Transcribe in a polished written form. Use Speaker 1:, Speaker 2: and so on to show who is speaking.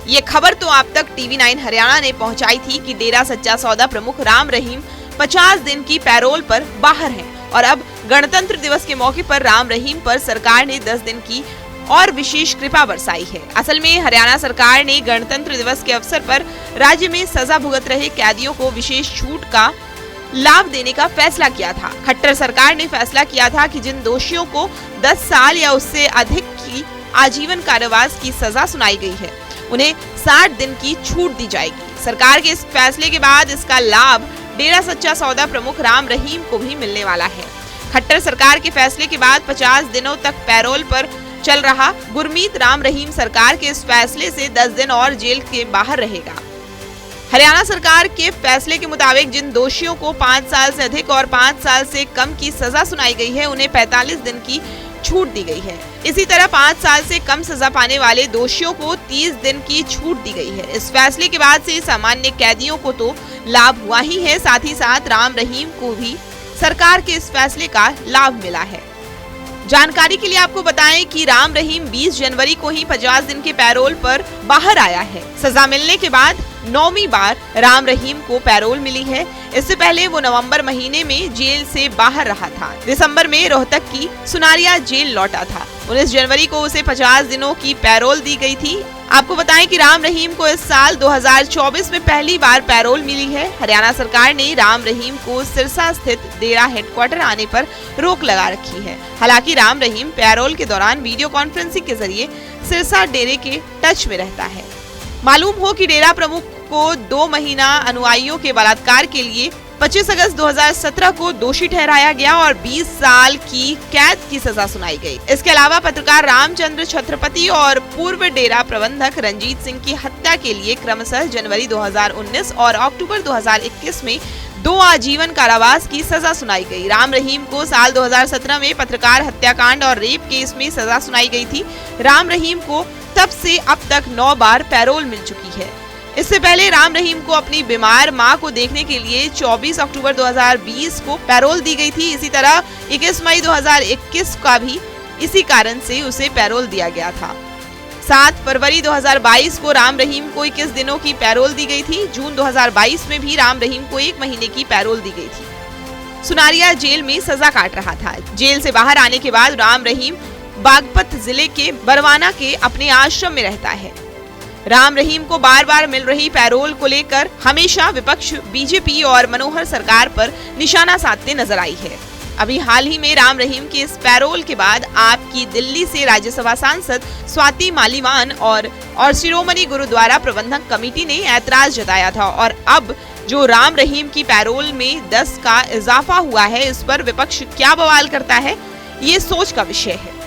Speaker 1: ये खबर तो आप तक TV9 हरियाणा ने पहुंचाई थी कि डेरा सच्चा सौदा प्रमुख राम रहीम 50 दिन की पैरोल पर बाहर हैं और अब गणतंत्र दिवस के मौके पर राम रहीम पर सरकार ने 10 दिन की और विशेष कृपा बरसाई है। असल में हरियाणा सरकार ने गणतंत्र दिवस के अवसर पर राज्य में सजा भुगत रहे कैदियों को विशेष छूट का लाभ देने का फैसला किया था। खट्टर सरकार ने फैसला किया था कि जिन दोषियों को 10 साल या उससे अधिक की आजीवन कारावास की सजा सुनाई गई है, उन्हें 60 दिन की छूट दी जाएगी। सरकार के इस फैसले के बाद इसका लाभ डेरा सच्चा सौदा प्रमुख राम रहीम को भी मिलने वाला है। खट्टर सरकार के फैसले के बाद 50 दिनों तक पैरोल पर चल रहा गुरमीत राम रहीम सरकार के इस फैसले से 10 दिन और जेल के बाहर रहेगा। हरियाणा सरकार के फैसले के मुताबिक जिन दोषियों को 5 साल से अधिक और 5 साल से कम की सजा सुनाई गई है, उन्हें 45 दिन की छूट दी गई है। इसी तरह 5 साल से कम सजा पाने वाले दोषियों को 30 दिन की छूट दी गई है। इस फैसले के बाद से सामान्य कैदियों को तो लाभ हुआ ही है, साथ ही साथ राम रहीम को भी सरकार के इस फैसले का लाभ मिला है। जानकारी के लिए आपको बताएं कि राम रहीम 20 जनवरी को ही 50 दिन के पैरोल पर बाहर आया है। सजा मिलने के बाद 9वीं बार राम रहीम को पैरोल मिली है। इससे पहले वो नवंबर महीने में जेल से बाहर रहा था। दिसंबर में रोहतक की सुनारिया जेल लौटा था। 19 जनवरी को उसे 50 दिनों की पैरोल दी गई थी। आपको बताएं कि राम रहीम को इस साल 2024 में पहली बार पैरोल मिली है। हरियाणा सरकार ने राम रहीम को सिरसा स्थित डेरा हेडक्वार्टर आने पर रोक लगा रखी है। हालांकि राम रहीम पैरोल के दौरान वीडियो कॉन्फ्रेंसिंग के जरिए सिरसा डेरे के टच में रहता है। मालूम हो कि डेरा प्रमुख को 2 महीना अनुयायियों के बलात्कार के लिए 25 अगस्त 2017 को दोषी ठहराया गया और 20 साल की कैद की सजा सुनाई गई। इसके अलावा पत्रकार रामचंद्र छत्रपति और पूर्व डेरा प्रबंधक रंजीत सिंह की हत्या के लिए क्रमशः जनवरी 2019 और अक्टूबर 2021 में 2 आजीवन कारावास की सजा सुनाई गई। राम रहीम को साल 2017 में पत्रकार हत्याकांड और रेप केस में सजा सुनाई गई थी। राम रहीम को तब से अब तक 9 बार पैरोल मिल चुकी है। इससे पहले राम रहीम को अपनी बीमार मां को देखने के लिए 24 अक्टूबर 2020 को पैरोल दी गई थी। इसी तरह 21 मई 2021 का भी इसी कारण से उसे पैरोल दिया गया था। 7 फरवरी 2022 को राम रहीम को 21 दिनों की पैरोल दी गई थी। जून 2022 में भी राम रहीम को 1 महीने की पैरोल दी गई थी। सुनारिया जेल में सजा काट रहा था। जेल से बाहर आने के बाद राम रहीम बागपत जिले के बरवाना के अपने आश्रम में रहता है। राम रहीम को बार बार मिल रही पैरोल को लेकर हमेशा विपक्ष बीजेपी और मनोहर सरकार पर निशाना साधते नजर आई है। अभी हाल ही में राम रहीम के इस पैरोल के बाद आपकी दिल्ली से राज्यसभा सांसद स्वाति मालीवाल और शिरोमणि गुरुद्वारा प्रबंधक कमेटी ने ऐतराज जताया था और अब जो राम रहीम की पैरोल में 10 का इजाफा हुआ है, इस पर विपक्ष क्या बवाल करता है, ये सोच का विषय है।